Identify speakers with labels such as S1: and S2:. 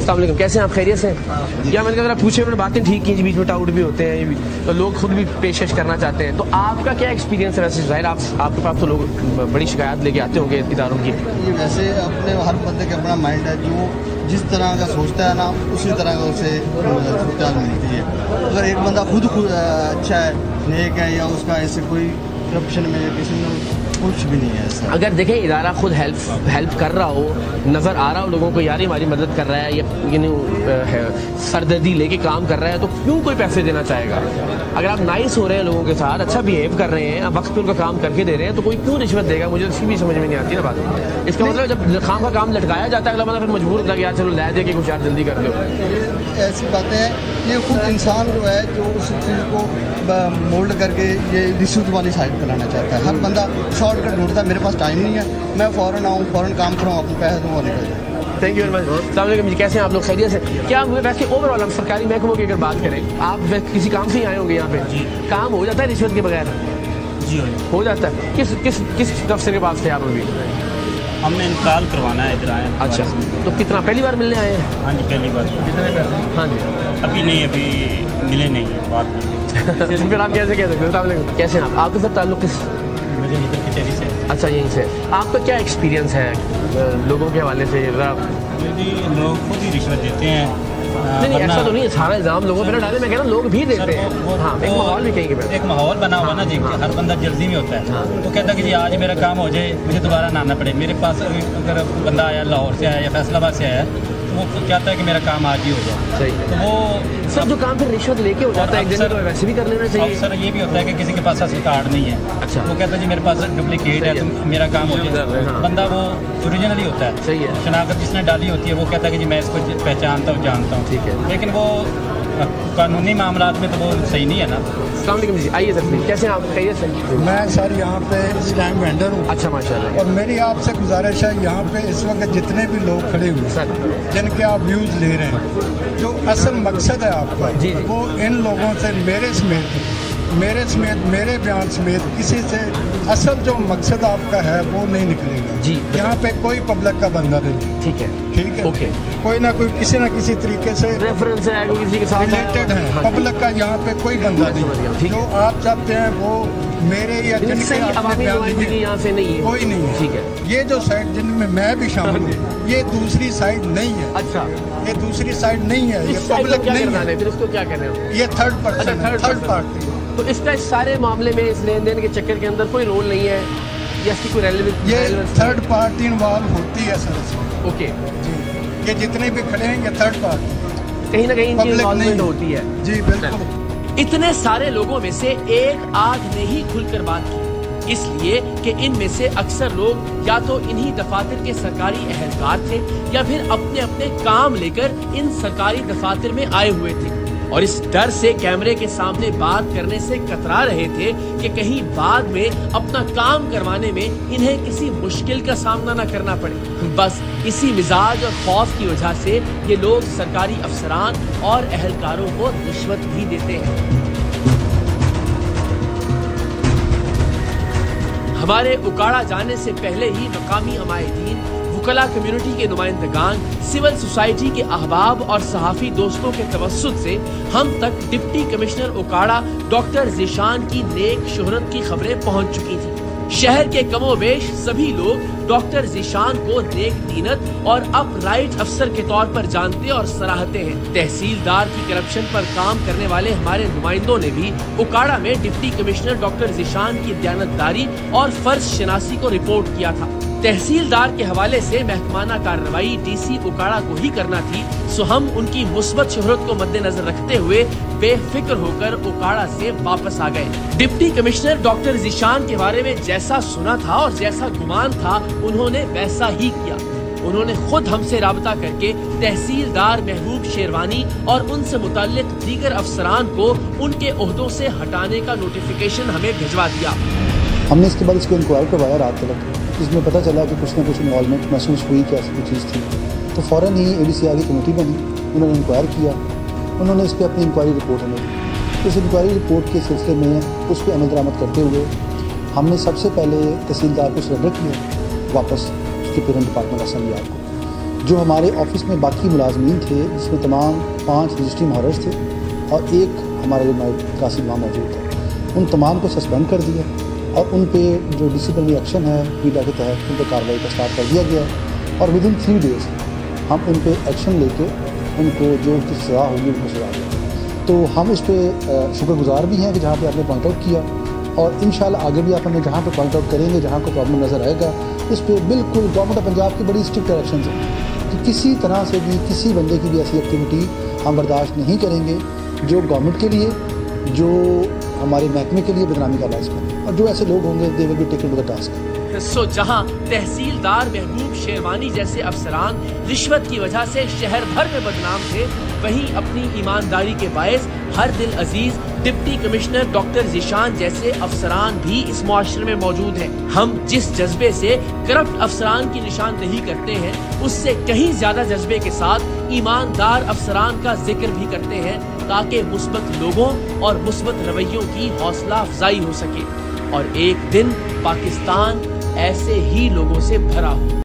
S1: अस्सलाम वालेकुम, कैसे हैं आप? खैरियत से? या मैंने कहा पूछे, मैंने बातें ठीक की, बीच में डाउट भी होते हैं, तो लोग खुद भी पेशकश करना चाहते हैं, तो आपका क्या एक्सपीरियंस है? वैसे जाहिर आपके पास तो लोग बड़ी शिकायत लेके आते होंगे इदारों की।
S2: ये वैसे अपने हर बंदे का अपना माइंड है, जो जिस तरह का सोचता है ना उसी तरह का उसे सूरत मिलती है। अगर एक बंदा खुद अच्छा है, नेक है, या उसका ऐसे कोई करप्शन में किसी में कुछ भी नहीं है ऐसा।
S1: अगर देखें इदारा खुद हेल्प कर रहा हो, नज़र आ रहा हो लोगों को, यार ये हमारी मदद कर रहा है, या सरदर्दी लेके काम कर रहा है, तो क्यों कोई पैसे देना चाहेगा? अगर आप नाइस हो रहे हैं लोगों के साथ, अच्छा बिहेव कर रहे हैं, आप वक्त पे उनका काम करके दे रहे हैं, तो कोई क्यों रिश्वत देगा? मुझे इसकी भी समझ में नहीं आती ना बात। इसका मतलब जब खाम का काम लटकाया जाता है, अगला बंदा फिर मजबूर होता है कि यार चलो लै दे के कुछ यार जल्दी कर लो।
S2: ऐसी बातें हैं, ये खुद इंसान जो है जो उस चीज़ को मोल्ड करके ये रिश्वत वाली साइड पर लाना चाहता है। हर बंदा शॉर्टकट ढूंढता है, मेरे पास टाइम नहीं है, मैं फ़ौरन आऊँ, फ़ौरन काम करूँ, अपने पैसे दूँ और निकल जाऊँ।
S1: Thank you very much. अस्सलाम वालेकुम जी, कैसे हैं आप लोग? खैरियत से? क्या वैसे ओवरऑल हम सरकारी महकमों की अगर बात करें, आप किसी काम से ही आए होंगे यहाँ पे, काम हो जाता है रिश्वत के बगैर?
S3: जी
S1: हो जाता है। किस अफसर के पास थे आप अभी?
S3: हमने इंतकाल करवाना है, इधर आए।
S1: अच्छा, तो कितना पहली बार मिलने आए हैं?
S3: हाँ जी, पहली बार।
S1: कितने पैसे? हाँ जी,
S3: अभी नहीं, अभी मिले नहीं है, बात नहीं।
S1: फिर आप कैसे कह सकते हैं? अस्सलाम वालेकुम, कैसे हैं आप? आपके साथ ताल्लुक किस?
S3: मुझे इधर की टेरी से।
S1: अच्छा, यहीं से। आपका क्या एक्सपीरियंस है लोगों के हवाले से?
S3: जी, लोग खुद ही रिश्वत देते हैं।
S1: नहीं, ऐसा तो नहीं है, सारा इल्जाम लोगों पे ना डाले, मैं कह रहा हूँ लोग भी देते हैं। हाँ, एक माहौल भी कहीं के
S3: एक माहौल बना हुआ ना जी, हर बंदा जल्दी में होता है। वो कहता है कि जी आज मेरा काम हो जाए, मुझे दोबारा ना आना पड़े। मेरे पास अगर बंदा आया लाहौर से आया या फैसलाबाद से आया, तो वो चाहता है कि मेरा काम आज ही हो जाए।
S1: सही।
S3: तो वो
S1: सब जो काम फिर रिश्वत लेके हो जाता है, एक दिन में, तो वैसे भी कर लेना चाहिए।
S3: सर ये भी होता है कि किसी के पास असल कार्ड नहीं है।
S1: अच्छा,
S3: वो कहता है जी मेरे पास डुप्लीकेट है, तो मेरा काम हो जाए। बंदा वो ओरिजिनल ही होता है।
S1: सही है।
S3: शनाख्त जिसने डाली होती है वो कहता है कि जी मैं इसको पहचानता हूँ, जानता हूँ।
S1: ठीक है,
S3: लेकिन वो कानूनी मामलात में तो वो सही नहीं है ना।
S1: अस्सलाम वालेकुम जी, आइए सर, कैसे हैं आप? खैरियत से?
S4: मैं सर यहाँ पे स्टैम्प वेंडर हूँ।
S1: अच्छा, माशाल्लाह।
S4: और मेरी आपसे गुजारिश है, यहाँ पे इस वक्त जितने भी लोग खड़े हुए
S1: सर,
S4: जिनके आप व्यूज़ ले रहे हैं, जो असल मकसद है आपका,
S1: जी।
S4: वो इन लोगों से मेरे समेत मेरे बयान समेत किसी से असल जो मकसद आपका है वो नहीं निकलेगा
S1: जी।
S4: यहाँ पे कोई पब्लिक का बंदा नहीं।
S1: ठीक है,
S4: ठीक है,
S1: ओके।
S4: कोई ना कोई किसी ना किसी तरीके से
S1: रेफरेंस है, कोई किसी के साथ
S4: रिलेटेड है।
S1: हाँ,
S4: पब्लिक का यहाँ पे कोई बंदा
S1: समझ गया,
S4: नहीं।
S1: ठीक
S4: जो आप चाहते हैं वो मेरे या जिनके आपने बयान दिए,
S1: यहाँ से नहीं है,
S4: कोई नहीं है।
S1: ठीक है।
S4: ये जो साइड जिनमें मैं भी शामिल हूँ, ये दूसरी साइड नहीं है।
S1: अच्छा,
S4: ये दूसरी साइड नहीं है, ये पब्लिक नहीं है,
S1: फिर इसको क्या कहना है?
S4: ये थर्ड पर्सन है, थर्ड पार्टी।
S1: तो इसका इस सारे मामले में, इस लेन देन के चक्कर के अंदर कोई रोल नहीं है या इसकी कोई रेलेवेंस?
S4: ये थर्ड पार्टी इन्वॉल्व होती है सर इसमें।
S1: ओके
S4: जी, ये जितने भी खड़े हैं ये थर्ड पार्टी,
S1: कहीं ना कहीं इनकी
S4: पब्लिक
S1: इन्वॉल्वमेंट
S4: नहीं
S1: होती है।
S4: जी बिल्कुल।
S5: इतने सारे लोगों में से एक आध ने ही खुलकर बात की, इसलिए कि इनमें से अक्सर लोग या तो इन्हीं दफातर के सरकारी अहलकार थे या फिर अपने अपने काम लेकर इन सरकारी दफातर में आए हुए थे, और इस डर से कैमरे के सामने बात करने से कतरा रहे थे कि कहीं बाद में अपना काम करवाने में इन्हें किसी मुश्किल का सामना न करना पड़े। बस इसी मिजाज और खौफ की वजह से ये लोग सरकारी अफसरान और अहलकारों को रिश्वत भी देते हैं। हमारे उकाड़ा जाने से पहले ही मकामी अमायदीन, वकला कम्युनिटी के नुमाइंदगान, सिविल सोसाइटी के अहबाब और सहाफ़ी दोस्तों के तवस्सुत से हम तक डिप्टी कमिश्नर उकाड़ा डॉक्टर ज़ीशान की नेक शोहरत की खबरें पहुंच चुकी थी। शहर के कमोबेश सभी लोग डॉक्टर ज़ीशान को नेक दीनत और अपराइट अफसर के तौर पर जानते और सराहते हैं। तहसीलदार की करप्शन पर काम करने वाले हमारे नुमाइंदों ने भी उकाड़ा में डिप्टी कमिश्नर डॉक्टर ज़ीशान की दयानतदारी और फर्ज शनासी को रिपोर्ट किया था। तहसीलदार के हवाले से महकमाना कार्रवाई डीसी उकाड़ा को ही करना थी, सो हम उनकी मुस्बत शोहरत को मद्देनजर रखते हुए बेफिक्र होकर उकाड़ा से वापस आ गए। डिप्टी कमिश्नर डॉक्टर ज़ीशान के बारे में जैसा सुना था और जैसा गुमान था, उन्होंने वैसा ही किया। उन्होंने खुद हमसे राबता करके तहसीलदार महबूब शेरवानी और उनसे मुताल्लिक दीगर अफसरान को उनके ओहदों से हटाने का नोटिफिकेशन हमें भिजवा दिया।
S6: हमने इसके बाद इसको इंक्वायरी करवाया रात तक, इसमें पता चला कि कुछ ना कुछ इन्वॉल्वमेंट महसूस हुई, क्या ऐसी कोई चीज़ थी, तो फ़ौरन ही ADCR की कमेटी बनी, उन्होंने इंक्वायर किया, उन्होंने इस पर अपनी इंक्वायरी रिपोर्ट हमें दी। इस इंक्वायरी रिपोर्ट के सिलसिले में उस पर अमल दरामद करते हुए हमने सबसे पहले तहसीलदार को सरेंडर किया वापस उसके पेरेंट डिपार्टमेंट असम्बली को। جو ہمارے آفس میں باقی ملازمین تھے جس میں تمام 5 رجسٹری مہرج تھے اور ایک ہمارا جو قاسم ماں موجود تھا، ان تمام کو سسپینڈ کر دیا اور ان پہ جو ڈسپلنری ایکشن ہے میڈیا کے تحت ان پہ کارروائی کا اسٹارٹ کر دیا گیا اور ودن 3 days ہم ان پہ ایکشن لے کے ان کو جو اس کی سزا ہوگی ان کو سزا دیں۔ تو ہم اس پہ شکر گزار بھی ہیں کہ جہاں پہ آپ نے پوائنٹ آؤٹ کیا، اور انشاءاللہ آگے بھی آپ ہمیں جہاں پہ پوائنٹ آؤٹ کریں گے، جہاں کو پرابلم نظر آئے گا، اس پہ بالکل گورنمنٹ آف پنجاب کی بڑی اسٹرکٹ ڈائریکشنز ہیں کہ کسی طرح سے بھی کسی بندے کی بھی ایسی ایکٹیویٹی ہم برداشت نہیں کریں گے جو گورنمنٹ کے لیے، جو ہمارے محکمے کے لیے بدنامی کا باعث بنے، اور جو ایسے لوگ ہوں گے they will be taken to the task.
S5: So جہاں تحصیلدار محبوب شیروانی جیسے افسران رشوت کی وجہ سے شہر بھر میں بدنام تھے، وہیں اپنی ایمانداری کے باعث ہر دل عزیز ڈپٹی کمشنر ڈاکٹر ذیشان جیسے افسران بھی اس معاشرے میں موجود ہیں۔ ہم جس جذبے سے کرپٹ افسران کی نشاندہی کرتے ہیں، اس سے کہیں زیادہ جذبے کے ساتھ ایماندار افسران کا ذکر بھی کرتے ہیں، تاکہ مثبت لوگوں اور مثبت رویوں کی حوصلہ افزائی ہو سکے اور ایک دن پاکستان ایسے ہی لوگوں سے بھرا ہو۔